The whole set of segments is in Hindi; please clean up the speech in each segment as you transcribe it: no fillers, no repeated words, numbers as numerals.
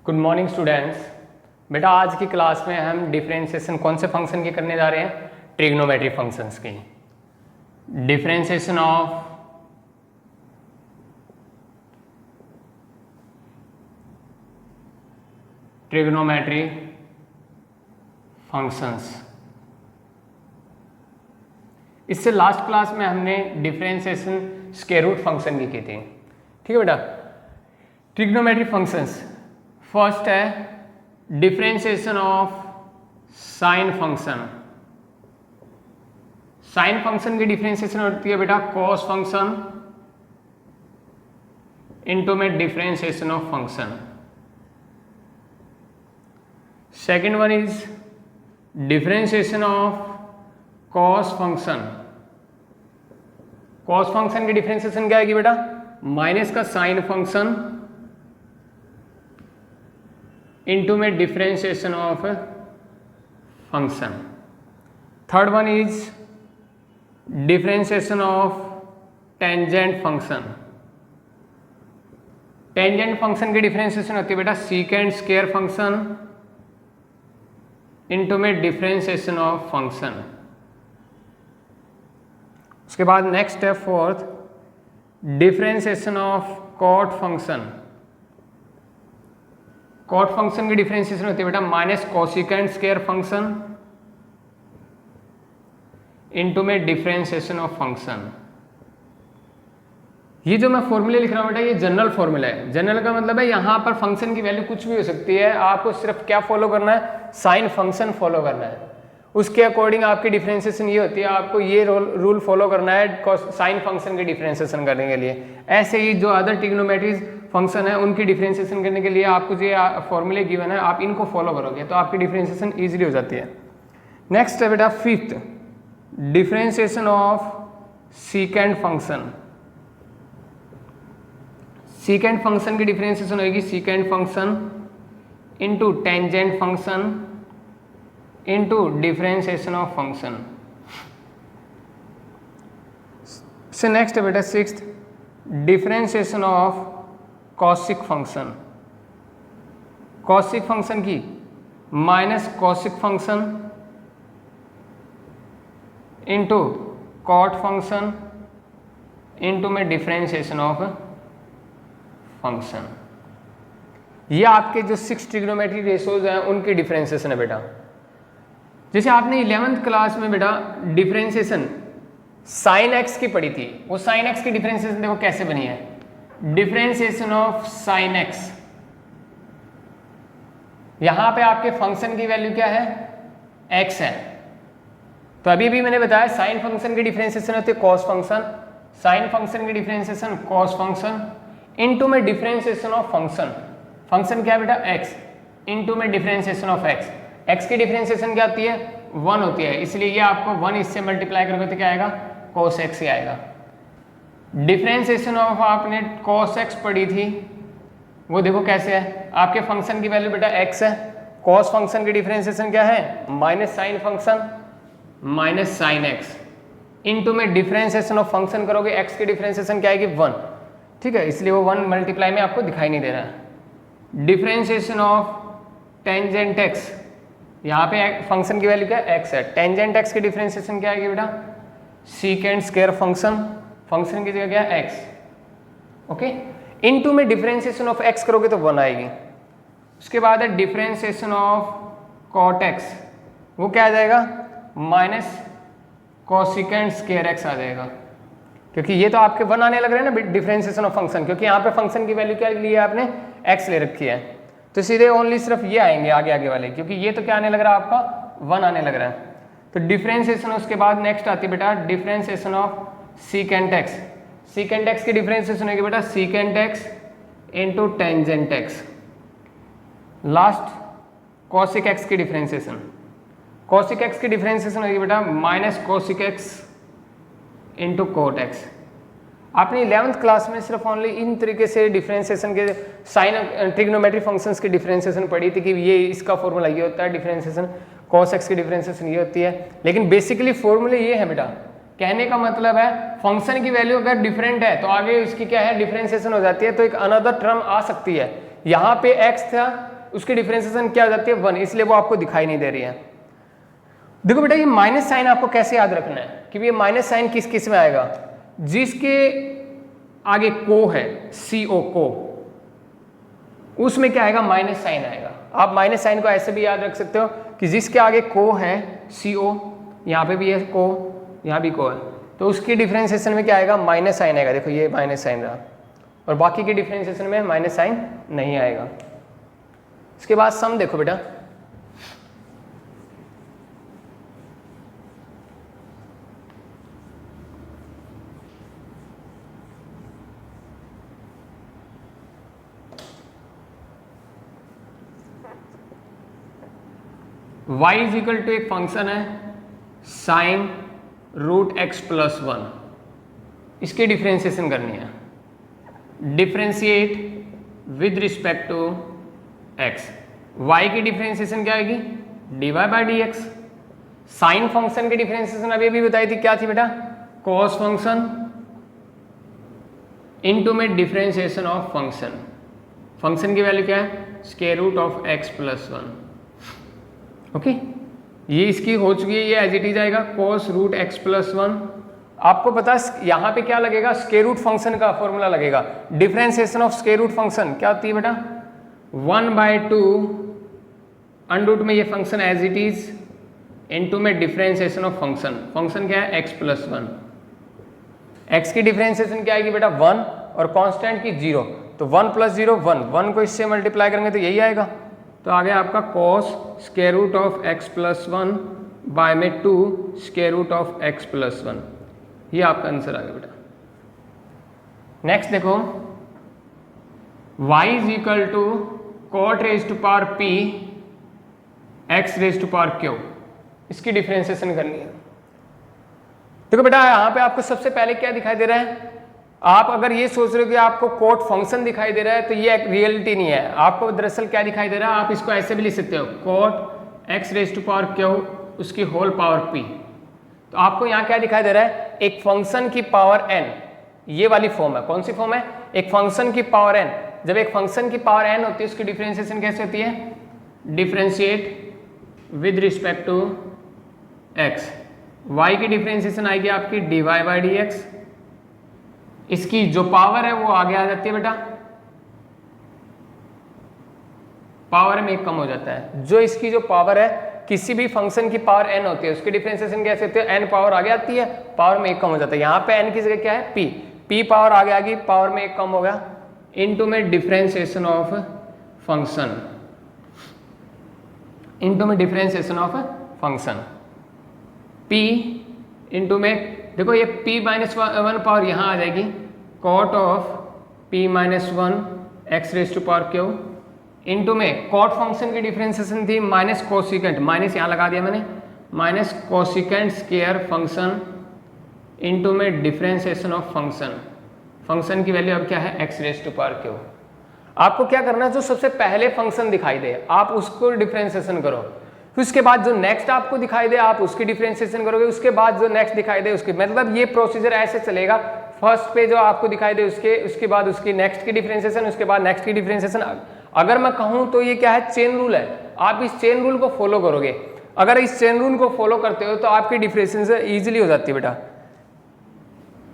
Good morning students. बेटा आज की क्लास में हम डिफरेंशिएशन कौन से फंक्शन की करने जा रहे हैं? ट्रिग्नोमेट्री फंक्शंस की। Differentiation of trigonometry functions. इससे लास्ट क्लास में हमने डिफरेंशिएशन स्क्वायर रूट फंक्शन की थी। ठीक है बेटा। ट्रिग्नोमेट्री फंक्शंस फर्स्ट है differentiation of sine function. Sign function की डिफरेंशिएशन होती है बेटा कॉस फंक्शन इनटू में differentiation of function. Second one is differentiation of cos function. Cos function की डिफरेंशिएशन क्या आएगी बेटा? माइनस का साइन फंक्शन इनटू में differentiation of function. Third one is differentiation of tangent function. Tangent function की डिफरेंशिएशन होती है बेटा सीकेंड स्क्वायर फंक्शन इनटू में डिफरेंशिएशन ऑफ फंक्शन। उसके बाद नेक्स्ट है fourth differentiation of cot function. Cot function की डिफरेंशिएशन होती है बेटा minus cosecant square function into में डिफरेंशिएशन ऑफ फंक्शन। ये जो मैं फॉर्मूले लिख रहा हूं बेटा ये जनरल फॉर्मूला है। जनरल का मतलब है यहां पर फंक्शन की वैल्यू कुछ भी हो सकती है, आपको सिर्फ क्या फॉलो करना है? साइन फंक्शन फॉलो करना है। उसके अकॉर्डिंग आपकी डिफरेंशिएशन ये होती है, आपको ये रूल फॉलो करना है साइन फंक्शन की डिफरेंशिएशन करने के लिए। ऐसे ही जो अदर ट्रिग्नोमेट्री फंक्शन है उनकी डिफरेंशिएशन करने के लिए आपको जो फॉर्मूले गिवन है आप इनको फॉलो करोगे तो आपकी डिफरेंशिएशन इजीली हो जाती है। नेक्स्ट है बेटा fifth differentiation of secant function. Secant function की डिफरेंशिएशन होगी secant function into tangent function into differentiation of function. से नेक्स्ट है बेटा sixth differentiation of cosec function. Cosec function की minus cosec function into cot function into में डिफरेंशिएशन ऑफ फंक्शन। ये आपके जो 6 ट्रिग्नोमेट्री रेशियोज हैं उनकी डिफरेंशिएशन है बेटा। जैसे आपने 11th क्लास में बेटा डिफरेंशिएशन साइन एक्स की पढ़ी थी, वो साइन एक्स की डिफरेंशिएशन देखो कैसे बनी है। डिफरेंशिएशन ऑफ साइन एक्स, यहां पे आपके फंक्शन की वैल्यू क्या है? एक्स है। तो अभी भी मैंने बताया साइन फंक्शन की डिफरेंशिएशन होती है कॉस फंक्शन। साइन फंक्शन की डिफरेंशिएशन कॉस फंक्शन इनटू में डिफरेंशिएशन ऑफ फंक्शन। फंक्शन क्या है बेटा? एक्स इनटू में डिफरेंशिएशन ऑफ एक्स। एक्स की डिफरेंशिएशन क्या होती है? 1 होती है, इसलिए ये आपको 1 इससे मल्टीप्लाई करोगे तो क्या आएगा? cos x ही आएगा। डिफरेंशिएशन ऑफ आपने cos x पढ़ी थी, वो देखो कैसे है। आपके फंक्शन की वैल्यू बेटा x है, cos फंक्शन की डिफरेंशिएशन क्या है? Minus sine function minus sine x into में डिफरेंशिएशन ऑफ फंक्शन करोगे x की डिफरेंशिएशन क्या आएगी? 1। ठीक है, इसलिए वो 1 मल्टीप्लाई में आपको दिखाई नहीं दे रहा है। डिफरेंशिएशन ऑफ टेंजेंट x, यहाँ पे फंक्शन की वैल्यू क्या है? x है। टेंजेंट x की डिफरेंशिएशन क्या आएगी बेटा? सीकेंड स्क्वायर फंक्शन, फंक्शन की जगह क्या है? x। ओके, इनटू में डिफरेंशिएशन ऑफ x करोगे तो 1 आएगी। उसके बाद है डिफरेंशिएशन ऑफ कॉट x, वो क्या आ जाएगा? माइनस कोसिकेंड स्क्वायर x आ जाएगा, क्योंकि ये तो आपके 1 आने लग रहे हैं ना डिफरेंशिएशन ऑफ फंक्शन, क्योंकि यहाँ पे फंक्शन की वैल्यू क्या ली है आपने? x ले रखी है, तो सीधे ओनली सिर्फ ये आएंगे आगे वाले, क्योंकि ये तो क्या आने लग रहा है आपका? 1 आने लग रहा है। तो डिफरेंशिएशन उसके बाद नेक्स्ट आती है बेटा differentiation of secant x. Secant x की डिफरेंशिएशन होगी बेटा secant x into tangent x. Last cosec x की डिफरेंशिएशन। कॉसिक एक्स की डिफरेंशिएशन होगी बेटा minus cosec x into cot x. आपने 11th क्लास में सिर्फ ओनली इन तरीके से डिफरेंशिएशन के साइन ट्रिग्नोमेट्री फंक्शंस की डिफरेंशिएशन पढ़ी थी कि ये इसका फॉर्मूला ये होता है, डिफरेंशिएशन cos x की डिफरेंशिएशन ये होती है। लेकिन बेसिकली फॉर्मूले ये है बेटा, कहने का मतलब है फंक्शन की वैल्यू अगर डिफरेंट है तो आगे इसकी क्या है? डिफरेंशिएशन हो जाती है, तो एक अनदर टर्म आ सकती है। यहाँ पे x था, उसकी डिफरेंशिएशन क्या हो जाती है 1, इसलिए वो आपको दिखाई नहीं दे रही है। देखो बेटा ये माइनस साइन आपको कैसे याद रखना है कि ये माइनस साइन किस किस में आएगा, जिसके आगे को है CO को, उसमें क्या आएगा माइनस साइन आएगा। आप माइनस साइन को ऐसे भी याद रख सकते हो कि जिसके आगे को है CO, यहाँ पे भी है को, यहाँ भी को है, तो उसकी डिफरेंशिएशन में क्या आएगा माइनस साइन आएगा। देखो ये माइनस साइन रहा और बाकी की डिफरेंशिएशन में माइनस साइन नहीं आएगा। इसके बाद सम देखो बेटा, y इज इक्वल टू एक फंक्शन है साइन रूट एक्स प्लस 1, इसकी डिफरेंशिएशन करनी है। Differentiate with respect to x, y की डिफरेंशिएशन क्या आएगी dy by d x. Sine function की डिफरेंशिएशन अभी बताई थी, क्या थी बेटा कॉस फंक्शन इनटू में डिफरेंशिएशन ऑफ फंक्शन। फंक्शन की वैल्यू क्या है square root of x plus 1। Okay ये इसकी हो चुकी है, ये एज इट इज आएगा cos रूट एक्स प्लस 1। आपको पता है यहाँ पे क्या लगेगा स्क्वायर रूट फंक्शन का फॉर्मूला लगेगा। Differentiation of square root function क्या होती है बेटा 1/2 अंडर रूट में ये function as it is into में डिफरेंशिएशन ऑफ फंक्शन। फंक्शन क्या है x प्लस 1, x की डिफरेंशिएशन क्या आएगी बेटा 1 और कांस्टेंट की 0, तो 1 प्लस 0 1, 1 को इससे मल्टीप्लाई करेंगे तो यही आएगा। तो आ गया आपका cos square root of x plus 1 by में 2 square root of x plus 1, ये आपका आंसर आ गया बेटा। नेक्स्ट देखो y is equal to cot raise to power p x raise to power q, इसकी डिफरेंशिएशन करनी है। देखो बेटा यहाँ पे आपको सबसे पहले क्या दिखाई दे रहा है, आप अगर ये सोच रहे हो कि आपको कोट फंक्शन दिखाई दे रहा है तो ये एक रियलिटी नहीं है। आपको दरअसल क्या दिखाई दे रहा है, आप इसको ऐसे भी लिख सकते हो cot x raise to power q उसकी होल पावर पी। तो आपको यहाँ क्या दिखाई दे रहा है एक फंक्शन की पावर n, ये वाली फॉर्म है। कौन सी फॉर्म है एक फंक्शन की पावर n। जब एक फंक्शन की पावर n होती है उसकी डिफरेंशिएशन कैसे होती है differentiate with respect to x। y की डिफरेंशिएशन आएगी आपकी dy बाई डी एक्स, इसकी जो पावर है वो आगे आ जाती है बेटा, पावर में कम हो जाता है। जो इसकी जो पावर है किसी भी फंक्शन की पावर n होती है उसकी डिफरेंशिएशन कैसे होती है n पावर आगे आती है, पावर में एक कम हो जाता है। यहाँ पे n की जगह क्या है p पावर आगे आ गई, पावर में एक कम हो गया, इनटू में डिफरेंशिएशन ऑफ फंक्शन, इनटू में differentiation of function p into में देखो ये p माइनस 1 पावर यहाँ आ जाएगी cot of p minus 1 x raise to power q, into में कॉट फंक्शन की डिफरेंशिएशन थी माइनस कोसिकेंट, माइनस यहाँ लगा दिया मैंने, minus cosecant square function into में डिफरेंशिएशन ऑफ फंक्शन। फंक्शन की वैल्यू अब क्या है x raise to power q. आपको क्या करना है जो सबसे पहले फंक्शन दिखाई दे आप उसको डिफरेंशिएशन करो, फिर उसके बाद जो नेक्स्ट आपको दिखाई दे आप उसकी डिफरेंशिएशन करोगे, उसके बाद जो नेक्स्ट दिखाई दे उसकी, मतलब ये प्रोसीजर ऐसे चलेगा। फर्स्ट पे जो आपको दिखाई दे उसके बाद उसकी नेक्स्ट की डिफरेंशिएशन, उसके बाद नेक्स्ट की डिफरेंशिएशन। अगर मैं कहूँ तो ये क्या है चेन रूल है, आप इस चेन रूल को फॉलो करोगे। अगर इस चेन रूल को फॉलो करते हो तो आपकी डिफरेंशिएशन ईजिली हो जाती है बेटा।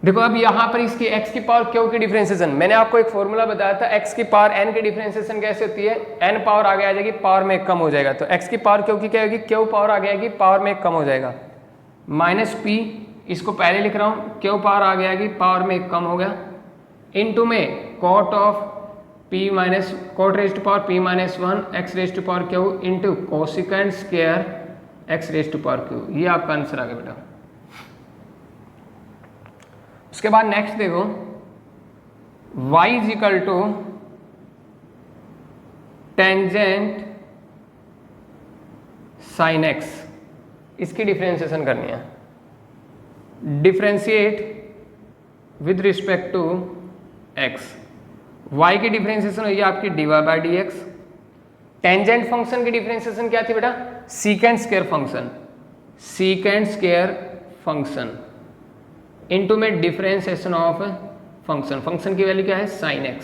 देखो अब यहाँ पर इसकी x की पावर क्यू की डिफरेंशिएशन, मैंने आपको एक फॉर्मूला बताया था x की पावर n की डिफरेंशिएशन कैसे होती है, n पावर आगे आ जाएगी पावर में एक कम हो जाएगा, तो x की पावर क्यू की क्या होगी क्यू पावर आगे आएगी पावर में एक कम हो जाएगा, माइनस p इसको पहले लिख रहा हूँ क्यू पावर आगे आएगी पावर में एक कम हो गया, इनटू में cot of p minus cot raise to power p minus 1 x raise to power q into cosecant square x raise to power q. ये आपका आंसर आ गया बेटा। उसके बाद नेक्स्ट देखो y is equal to tangent sine x, इसकी डिफरेंशिएशन करनी है। Differentiate with respect to x, y की डिफरेंशिएशन होगी आपकी dy by d x. Tangent function की डिफरेंशिएशन क्या थी बेटा secant square function, secant square function into में डिफरेंशिएशन ऑफ फंक्शन। फंक्शन की वैल्यू क्या है sine x,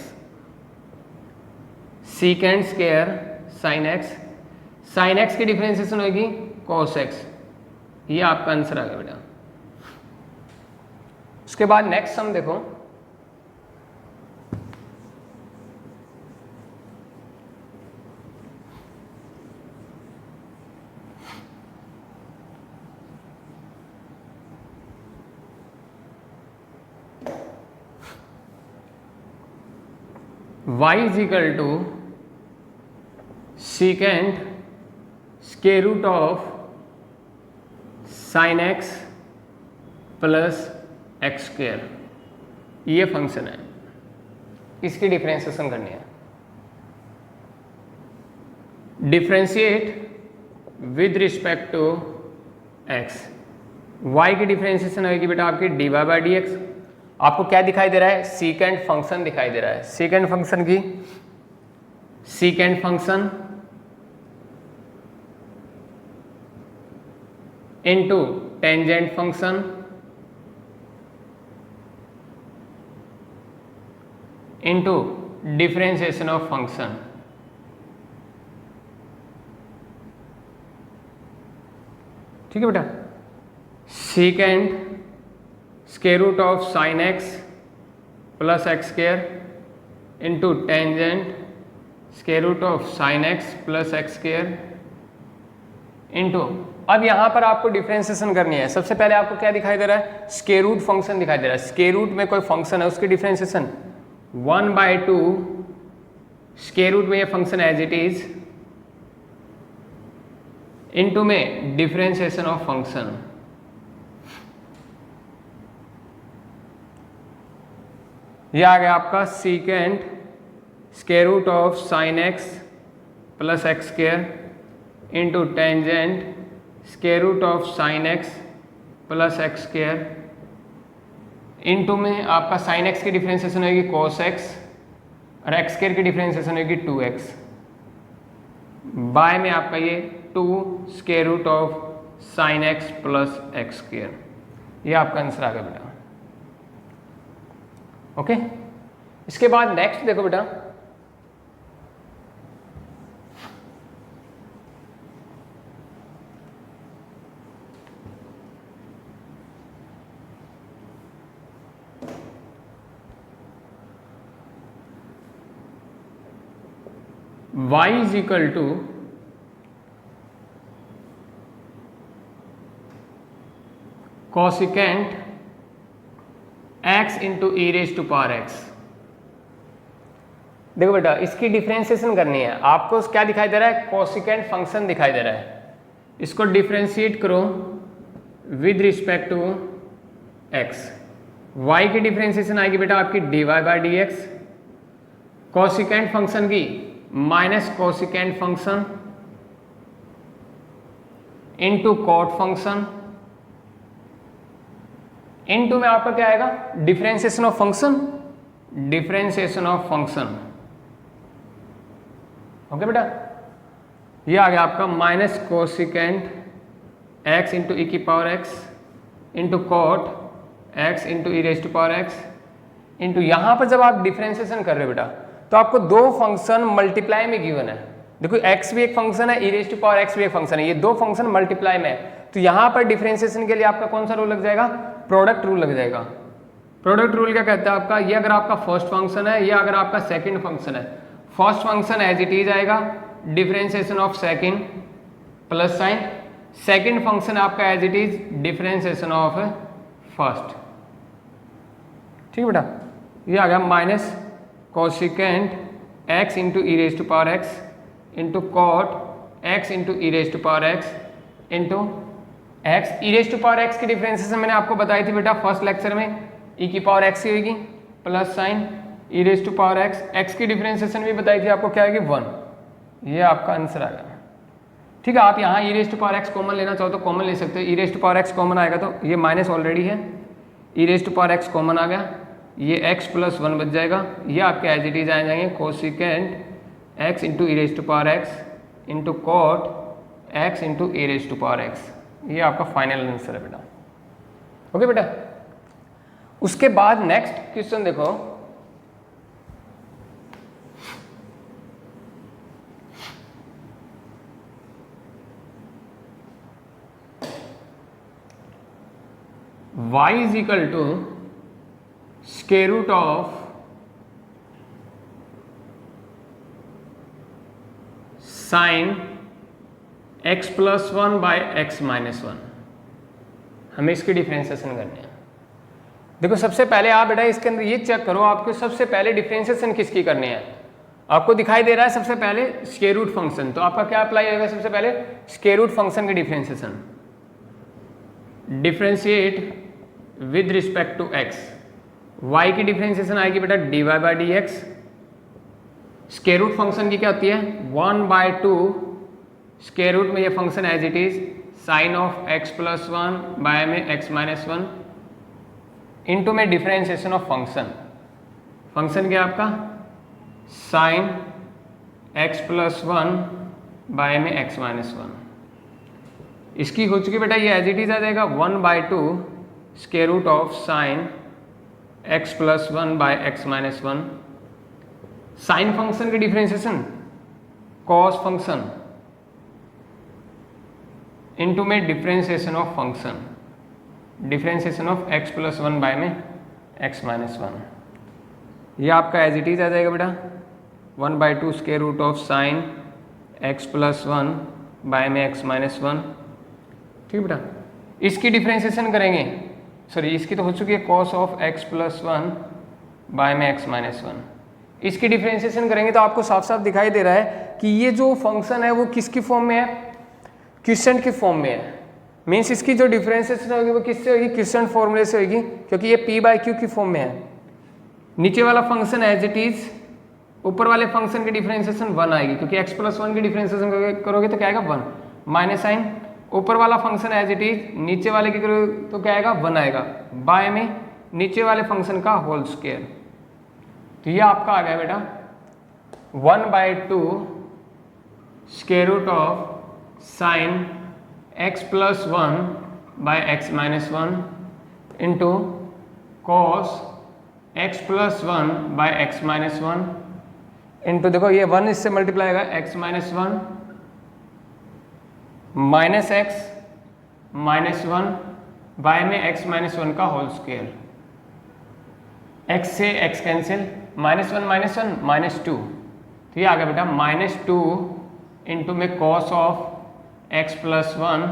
secant square sine x, sine x की डिफरेंशिएशन होगी कॉस एक्स। ये आपका आंसर आ गया बेटा। उसके बाद नेक्स्ट सम देखो, y is equal to secant square root of sine x plus x square, ये फंक्शन है, इसकी डिफरेंशिएशन करनी है। Differentiate with respect to x, y की डिफरेंशिएशन होगी बेटा आपकी dy बाई डी एक्स। आपको क्या दिखाई दे रहा है, सीकेंट फंक्शन दिखाई दे रहा है। सीकेंट फंक्शन की secant function into tangent function into differentiation of function. ठीक है बेटा, secant square root of sine x plus x square into tangent square root of sine x plus x square into, अब यहां पर आपको डिफरेंशिएशन करनी है। सबसे पहले आपको क्या दिखाई दे रहा है, स्क्वायर रूट फंक्शन दिखाई दे रहा है। स्क्वायर रूट में कोई फंक्शन है उसकी डिफरेंशिएशन 1/2 स्क्वायर रूट में ये function as it is into में डिफरेंशिएशन ऑफ फंक्शन। ये आ गया आपका secant square root of sine x plus x square into tangent square root of sine x plus x square into में आपका साइन एक्स की डिफरेंशिएशन होगी कॉस एक्स और एक्स स्क्वायर की डिफरेंशिएशन होगी 2x बाय में आपका ये 2 square root of sine x plus x square. ये आपका आंसर आ गया बेटा। ओके, इसके बाद नेक्स्ट देखो बेटा, y is equal to cosecant x into e raise to power x। देखो बेटा, इसकी डिफरेंशिएशन करनी है। आपको क्या दिखाई दे रहा है, कोसिकेंट फंक्शन दिखाई दे रहा है। इसको डिफरेंशिएट करो with respect to x। y की डिफरेंशिएशन आएगी बेटा आपकी dy by d x, cosecant function की minus cosecant function into cot function into में आपका क्या आएगा, differentiation of function, differentiation of function. Okay बेटा, ये आ गया आपका minus cosecant x into e की power x into cot x into e raise to power x into, यहां पर जब आप डिफरेंशिएशन कर रहे हो बेटा तो आपको दो फंक्शन मल्टीप्लाई में गिवन है। देखो x भी एक फंक्शन है, e raise to power x भी एक फंक्शन है, ये दो फंक्शन मल्टीप्लाई में है। तो यहां पर डिफरेंशिएशन के लिए आपका कौन सा रूल लग जाएगा, प्रोडक्ट रूल लग जाएगा। प्रोडक्ट रूल क्या कहता है आपका, ये अगर आपका फर्स्ट फंक्शन है, ये अगर आपका सेकंड फंक्शन है, first function as it is आएगा differentiation of second plus sign, second function आपका as it is differentiation of first. ठीक है बेटा, ये आ गया minus cosecant x into e raise to power x into cot x into e raise to power x into x। E raise to power x की डिफरेंशिएशन मैंने आपको बताई थी बेटा फर्स्ट लेक्चर में, e की पावर x ही होगी plus sine e raise to power x। x की डिफरेंशिएशन भी बताई थी आपको, क्या होगी 1। ये आपका आंसर आ गया। ठीक है, आप यहाँ e raise to power x common लेना चाहो तो कॉमन ले सकते हो। E raise to power x common आएगा तो ये माइनस ऑलरेडी है, e raise to power x common आ गया, ये x प्लस 1 बच जाएगा। ये आपके एज इट इज आ जाएंगे cosecant x into e raise to power x into cot x into e raise to power x। ये आपका फाइनल आंसर है बेटा। ओके बेटा, उसके बाद नेक्स्ट क्वेश्चन देखो, y is equal to square root of sine x plus 1 by x minus 1। हमें इसकी डिफ्रेंशिएशन करनी है। देखो सबसे पहले आप बेटा इसके अंदर ये चेक करो, आपको सबसे पहले डिफ्रेंशिएशन किसकी करनी है। आपको दिखाई दे रहा है सबसे पहले स्क्वायर रूट फंक्शन, तो आपका क्या अप्लाई होगा, सबसे पहले स्क्वायर रूट फंक्शन की differentiation, differentiate with respect to x। y की डिफ्रेंशिएशन आएगी बेटा dy by d x. Square root function की क्या होती है 1/2 स्क्वायर रूट में ये function as it is sine of x plus 1 by में x माइनस 1 इंटू में डिफ्रेंशिएशन ऑफ फंक्शन। फंक्शन क्या आपका साइन x प्लस 1 बाय में x माइनस 1। इसकी हो चुकी बेटा ये एज इट इज आ जाएगा 1/2 square root of sine x plus 1 by x minus 1। Sine function की डिफ्रेंशिएशन कॉस फंक्शन इनटू में differentiation of function, differentiation of x plus 1 by में x माइनस 1। ये आपका एज इट इज आ जाएगा बेटा 1/2 square root of sine x plus 1 by में x माइनस 1। ठीक बेटा, इसकी डिफ्रेंशिएशन करेंगे, सॉरी इसकी तो हो चुकी है cos of x plus 1 by में x माइनस 1। इसकी डिफ्रेंशिएशन करेंगे तो आपको साफ साफ दिखाई दे रहा है कि ये जो फंक्शन है वो किसकी फॉर्म में है, क्विसेंट की फॉर्म में है। मीन्स इसकी जो डिफ्रेंशिएशन होगी वो किससे होगी, क्विसेंट फॉर्मूले से होगी, क्योंकि ये p/q की फॉर्म में है। नीचे वाला फंक्शन एज इट इज, ऊपर वाले फंक्शन की डिफ्रेंशिएशन 1 आएगी, क्योंकि x प्लस 1 की डिफ्रेंशिएशन करोगे तो क्या आएगा 1 माइनस साइन, ऊपर वाला फंक्शन एज इट इज, नीचे वाले की करोगे तो क्या आएगा 1 आएगा, बाय में नीचे वाले फंक्शन का होल स्क्वायर। तो ये आपका आ गया बेटा 1/2 square root of sine x plus 1 by x minus 1 into cos x plus 1 by x minus 1 into, देखो ये 1 इससे मल्टीप्लाई होगा x minus 1 minus x minus 1 by में x माइनस 1 का होल स्क्वायर। x से x कैंसिल, -1 माइनस 2, तो ये आ गया बेटा -2 इंटू में cos of x plus 1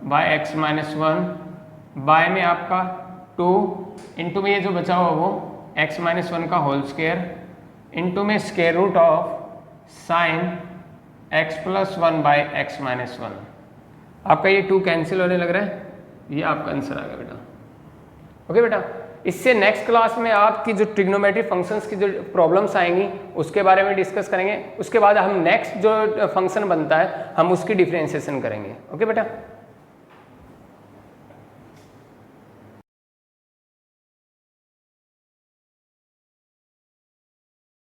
by x minus 1 by में आपका 2 इंटू में ये जो बचा हुआ वो x माइनस 1 का होल स्क्वायर इंटू में square root of sine x plus 1 by x minus 1। आपका ये 2 कैंसिल होने लग रहा है, ये आपका आंसर आ गया बेटा। ओके बेटा, इससे नेक्स्ट क्लास में आपकी जो ट्रिग्नोमेट्रिक फंक्शंस की जो प्रॉब्लम्स आएंगी उसके बारे में डिस्कस करेंगे। उसके बाद हम नेक्स्ट जो फंक्शन बनता है हम उसकी डिफरेंशिएशन करेंगे। ओके बेटा।